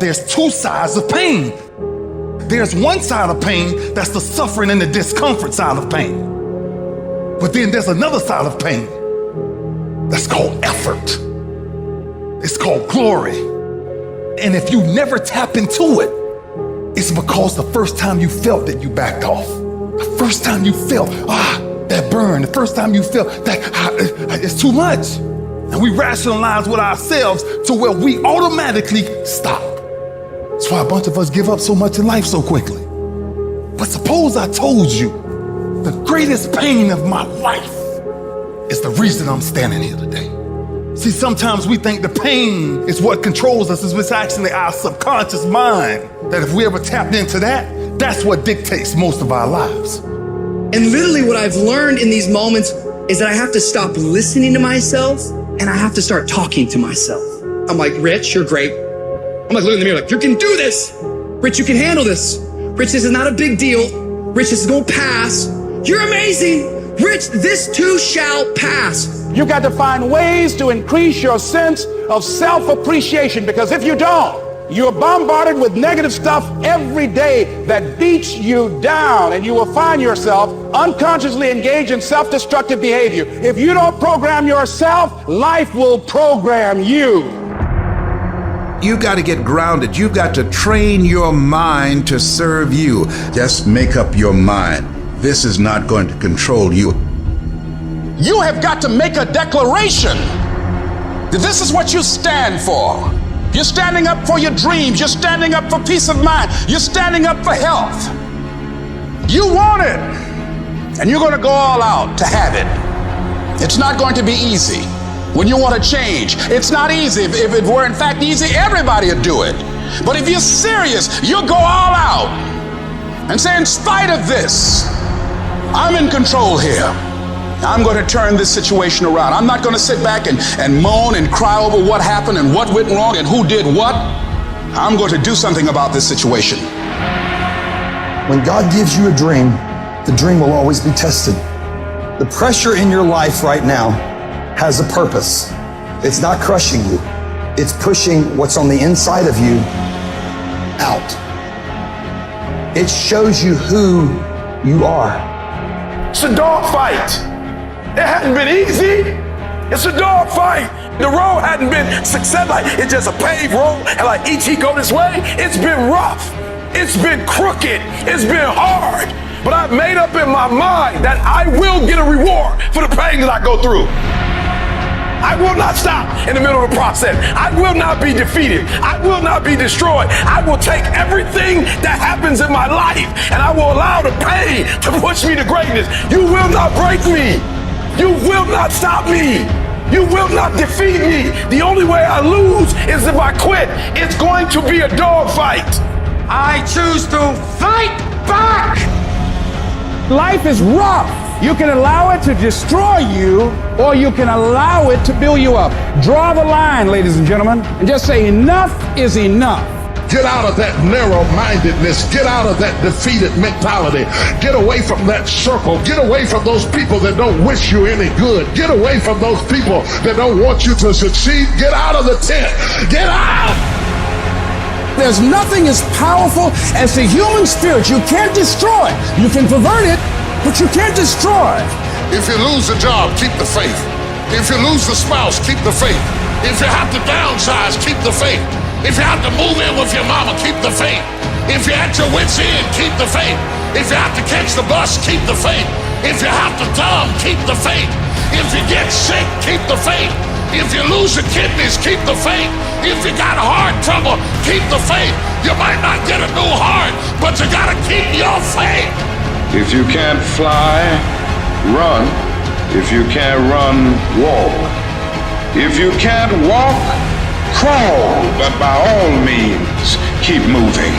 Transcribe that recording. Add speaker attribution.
Speaker 1: there's two sides of pain. There's one side of pain that's the suffering and the discomfort side of pain. But then there's another side of pain that's called effort. It's called glory. And if you never tap into it, it's because the first time you felt it, you backed off. The first time you felt, that burn, the first time you felt that it's too much. And we rationalize with ourselves to where we automatically stop. That's why a bunch of us give up so much in life so quickly. But suppose I told you the greatest pain of my life is the reason I'm standing here today. See, sometimes we think the pain is what controls us. It's actually our subconscious mind that if we ever tapped into that, that's what dictates most of our lives.
Speaker 2: And literally what I've learned in these moments is that I have to stop listening to myself and I have to start talking to myself. I'm like, Rich, you're great. I'm like, looking in the mirror like, you can do this. Rich, you can handle this. Rich, this is not a big deal. Rich, this is gonna pass. You're amazing. Rich, this too shall pass.
Speaker 3: You got to find ways to increase your sense of self-appreciation, because if you don't, you're bombarded with negative stuff every day that beats you down, and you will find yourself unconsciously engaged in self-destructive behavior. If you don't program yourself, life will program you.
Speaker 4: You got to get grounded. You got to train your mind to serve you. Just make up your mind. This is not going to control you.
Speaker 3: You have got to make a declaration that this is what you stand for. You're standing up for your dreams. You're standing up for peace of mind. You're standing up for health. You want it, and you're going to go all out to have it. It's not going to be easy. When you want to change, it's not easy. If it were in fact easy, everybody would do it. But if you're serious, you'll go all out and say, in spite of this, I'm in control here. I'm going to turn this situation around. I'm not going to sit back and moan and cry over what happened and what went wrong and who did what. I'm going to do something about this situation.
Speaker 5: When God gives you a dream, the dream will always be tested. The pressure in your life right now has a purpose. It's not crushing you. It's pushing what's on the inside of you out. It shows you who you are.
Speaker 6: It's a dog fight. It hadn't been easy. It's a dog fight. The road hadn't been success. Like it's just a paved road, and like each he go this way. It's been rough. It's been crooked. It's been hard. But I've made up in my mind that I will get a reward for the pain that I go through. I will not stop in the middle of the process. I will not be defeated. I will not be destroyed. I will take everything that happens in my life and I will allow the pain to push me to greatness. You will not break me. You will not stop me. You will not defeat me. The only way I lose is if I quit. It's going to be a dog fight.
Speaker 3: I choose to fight back. Life is rough. You can allow it to destroy you, or you can allow it to build you up. Draw the line, ladies and gentlemen, and just say enough is enough.
Speaker 7: Get out of that narrow-mindedness. Get out of that defeated mentality. Get away from that circle. Get away from those people that don't wish you any good. Get away from those people that don't want you to succeed. Get out of the tent. Get out!
Speaker 3: There's nothing as powerful as the human spirit. You can't destroy it. You can pervert it, but you can't destroy it.
Speaker 7: If you lose the job, keep the faith. If you lose the spouse, keep the faith. If you have to downsize, keep the faith. If you have to move in with your mama, keep the faith. If you're at your wit's end, keep the faith. If you have to catch the bus, keep the faith. If you have to thumb, keep the faith. If you get sick, keep the faith. If you lose your kidneys, keep the faith. If you got heart trouble, keep the faith. You might not get a new heart, but you gotta keep your faith.
Speaker 8: If you can't fly, run. If you can't run, walk. If you can't walk, crawl. But by all means, keep moving.